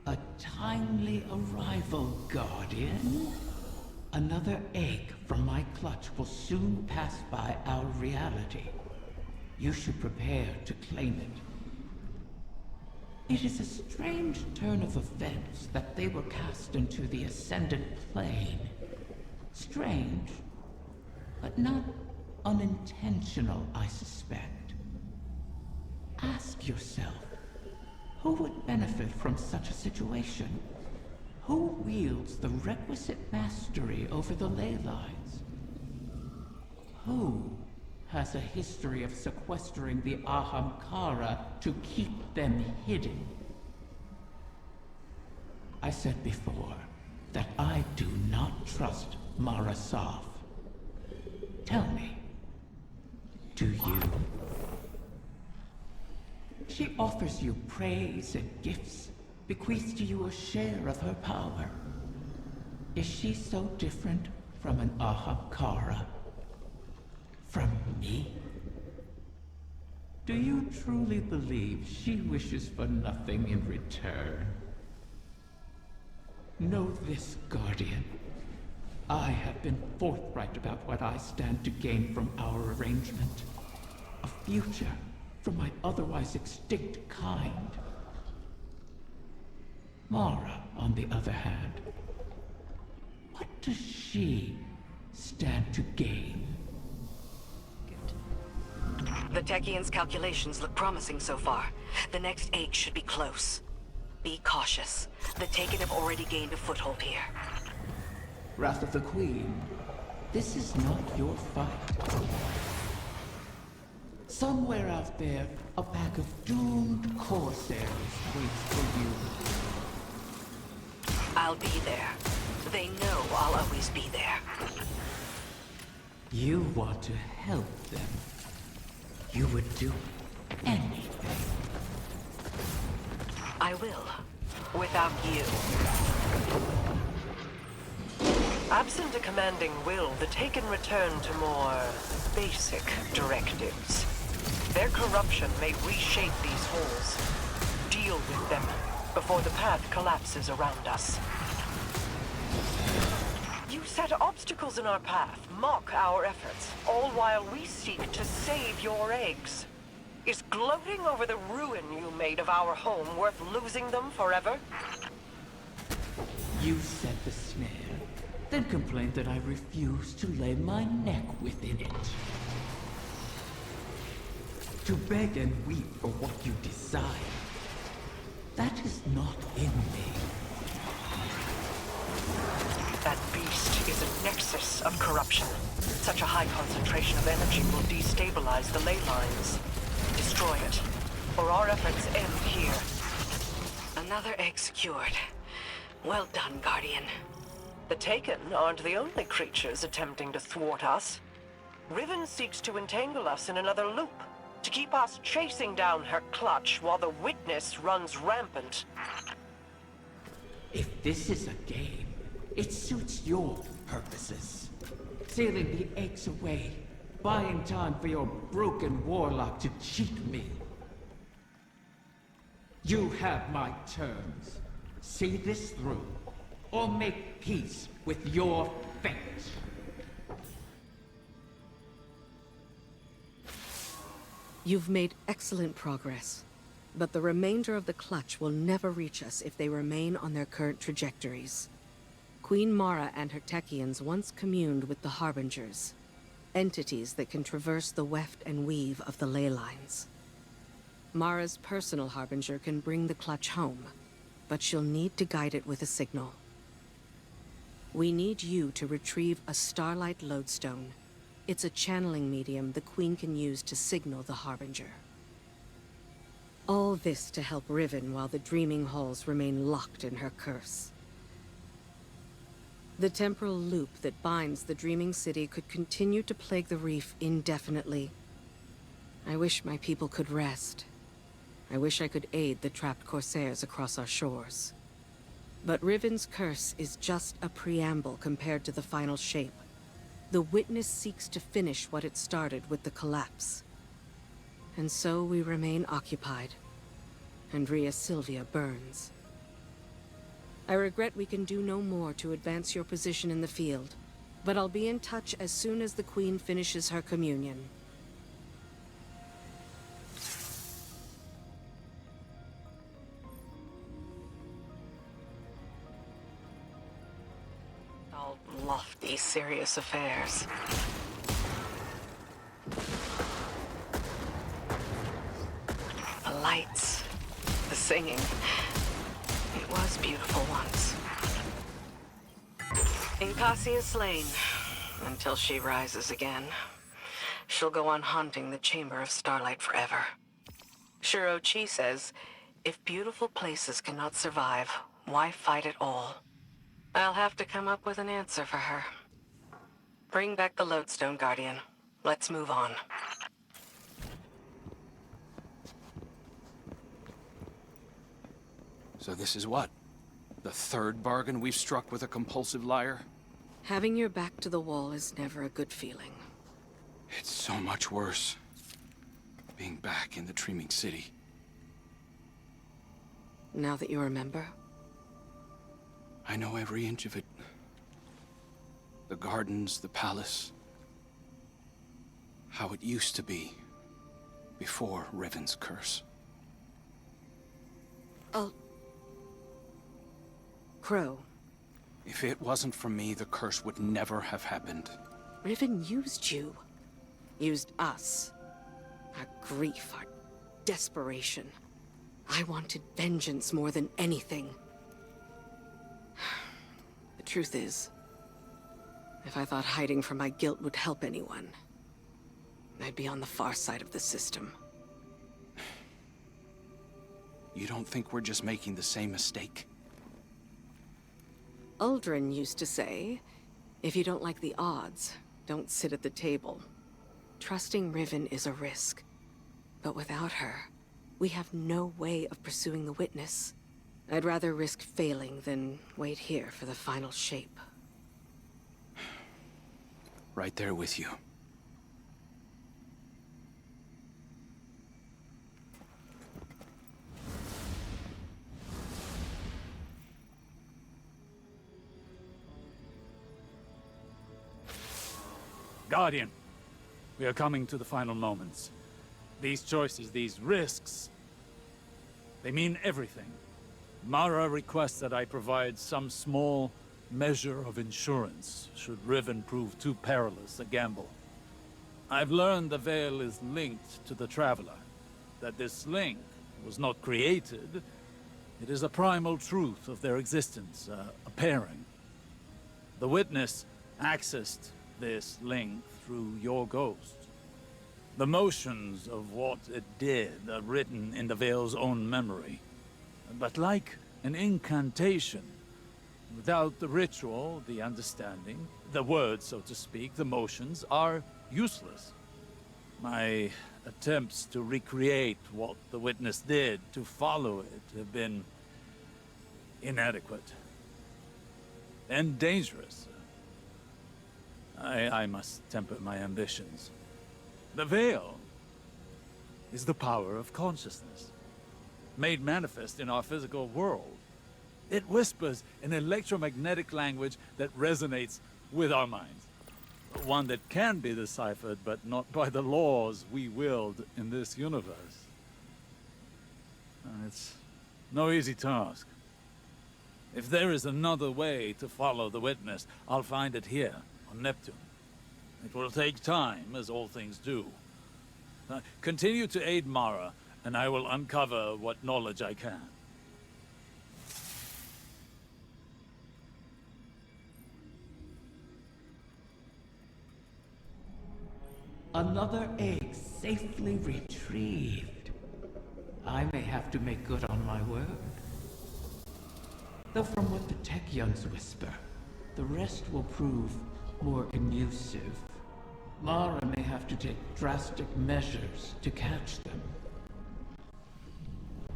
A timely arrival, Guardian. Another egg from my clutch will soon pass by our reality. You should prepare to claim it. It is a strange turn of events that they were cast into the Ascendant Plane. Strange, but not unintentional, I suspect. Ask yourself, who would benefit from such a situation? Who wields the requisite mastery over the ley lines? Who has a history of sequestering the Ahamkara to keep them hidden? I said before that I do not trust Mara Sov. Tell me, do you? She offers you praise and gifts, bequeaths to you a share of her power. Is she so different from an Ahamkara? From me? Do you truly believe she wishes for nothing in return? Know this, Guardian. I have been forthright about what I stand to gain from our arrangement. A future for my otherwise extinct kind. Mara, on the other hand, what does she stand to gain? The Techian's calculations look promising so far. The next egg should be close. Be cautious. The Taken have already gained a foothold here. Wrath of the Queen, this is not your fight. Somewhere out there, a pack of doomed corsairs waits for you. I'll be there. They know I'll always be there. You want to help them. You would do anything. I will. Without you. Absent a commanding will, the Taken return to more basic directives. Their corruption may reshape these holes. Deal with them before the path collapses around us. You set obstacles in our path, mock our efforts, all while we seek to save your eggs. Is gloating over the ruin you made of our home worth losing them forever? You set the snare, then complained that I refused to lay my neck within it. To beg and weep for what you desire. That is not in me. That beast is a nexus of corruption. Such a high concentration of energy will destabilize the ley lines. Destroy it, or our efforts end here. Another egg secured. Well done, Guardian. The Taken aren't the only creatures attempting to thwart us. Riven seeks to entangle us in another loop, to keep us chasing down her clutch while the witness runs rampant. If this is a game, it suits your purposes. Sealing the eggs away, buying time for your broken warlock to cheat me. You have my terms. See this through, or make peace with your fate. You've made excellent progress, but the remainder of the clutch will never reach us if they remain on their current trajectories. Queen Mara and her Techians once communed with the Harbingers, entities that can traverse the weft and weave of the ley lines. Mara's personal Harbinger can bring the clutch home, but she'll need to guide it with a signal. We need you to retrieve a Starlight lodestone. It's a channeling medium the Queen can use to signal the Harbinger. All this to help Riven while the Dreaming Halls remain locked in her curse. The temporal loop that binds the Dreaming City could continue to plague the reef indefinitely. I wish my people could rest. I wish I could aid the trapped Corsairs across our shores. But Riven's curse is just a preamble compared to the final shape. The Witness seeks to finish what it started with the collapse. And so we remain occupied. And Rhea Sylvia burns. I regret we can do no more to advance your position in the field, but I'll be in touch as soon as the Queen finishes her communion. All lofty, serious affairs. The lights, the singing. It was beautiful once. Inkasi is slain, until she rises again. She'll go on haunting the Chamber of Starlight forever. Shiro-chi says, if beautiful places cannot survive, why fight at all? I'll have to come up with an answer for her. Bring back the Lodestone Guardian. Let's move on. So this is what? The third bargain we've struck with a compulsive liar? Having your back to the wall is never a good feeling. It's so much worse. Being back in the Dreaming City. Now that you remember? I know every inch of it. The gardens, the palace. How it used to be. Before Riven's curse. Oh. Crow. If it wasn't for me, the curse would never have happened. Riven used you. Used us. Our grief, our desperation. I wanted vengeance more than anything. The truth is, if I thought hiding from my guilt would help anyone, I'd be on the far side of the system. You don't think we're just making the same mistake? Uldren used to say, if you don't like the odds, don't sit at the table. Trusting Riven is a risk. But without her, we have no way of pursuing the witness. I'd rather risk failing than wait here for the final shape. Right there with you. Guardian, we are coming to the final moments. These choices, these risks, they mean everything. Mara requests that I provide some small measure of insurance should Riven prove too perilous a gamble. I've learned the Veil is linked to the Traveler, that this link was not created. It is a primal truth of their existence, a pairing. The Witness accessed this link through your ghost. The motions of what it did are written in the Veil's own memory. But like an incantation, without the ritual, the understanding, the words, so to speak, the motions are useless. My attempts to recreate what the Witness did, to follow it, have been inadequate. And dangerous. I must temper my ambitions. The Veil is the power of consciousness, made manifest in our physical world. It whispers an electromagnetic language that resonates with our minds. One that can be deciphered, but not by the laws we wield in this universe. It's no easy task. If there is another way to follow the Witness, I'll find it here, on Neptune. It will take time, as all things do. Continue to aid Mara, and I will uncover what knowledge I can. Another egg safely retrieved. I may have to make good on my word. Though from what the Techeuns whisper, the rest will prove more elusive. Mara may have to take drastic measures to catch them.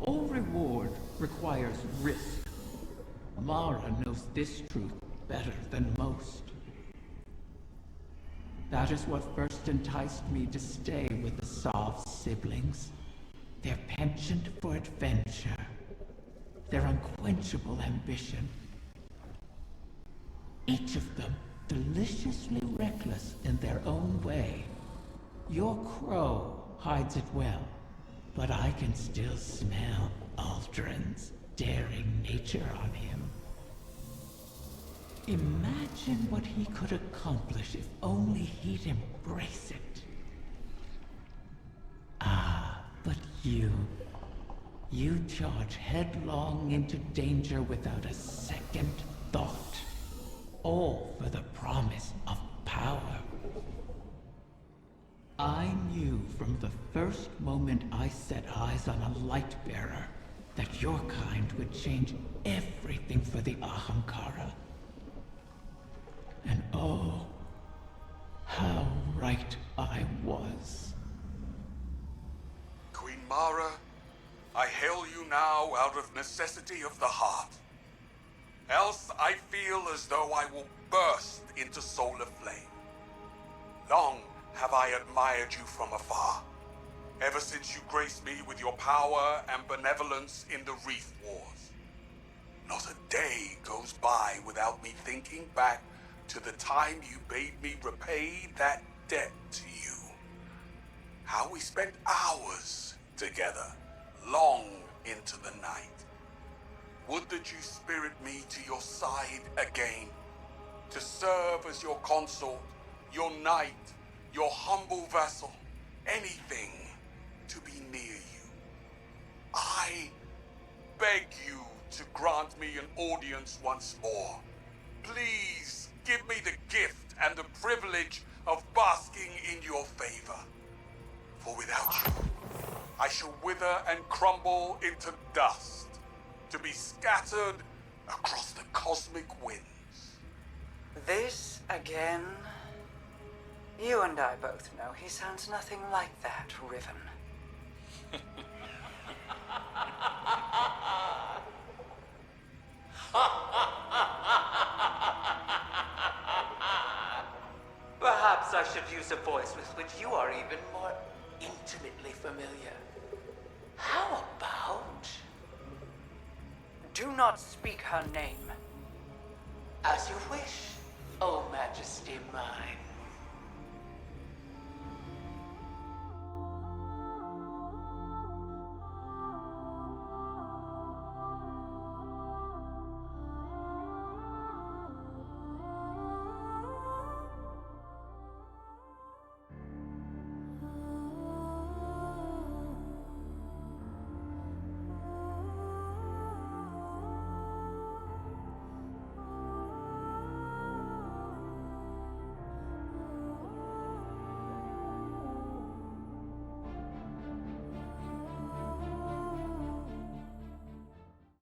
All reward requires risk. Mara knows this truth better than most. That is what first enticed me to stay with the Sovs siblings. Their penchant for adventure. Their unquenchable ambition Each of them deliciously reckless in their own way. Your crow hides it well, but I can still smell Aldrin's daring nature on him. Imagine what he could accomplish if only he'd embrace it. Ah, but you charge headlong into danger without a second thought. All for the promise of power. I knew from the first moment I set eyes on a light bearer that your kind would change everything for the Ahamkara. And oh, how right I was. Queen Mara, I hail you now out of necessity of the heart. Else I feel as though I will burst into solar flame. Long have I admired you from afar, ever since you graced me with your power and benevolence in the Reef Wars. Not a day goes by without me thinking back to the time you bade me repay that debt to you. How we spent hours together, long into the night. Would that you spirit me to your side again, to serve as your consort, your knight, your humble vassal, anything to be near you. I beg you to grant me an audience once more. Please give me the gift and the privilege of basking in your favor. For without you, I shall wither and crumble into dust, to be scattered across the cosmic winds. This again? You and I both know he sounds nothing like that, Riven. Perhaps I should use a voice with which you are even more intimately familiar. How about... Do not speak her name. As you wish, O Majesty mine.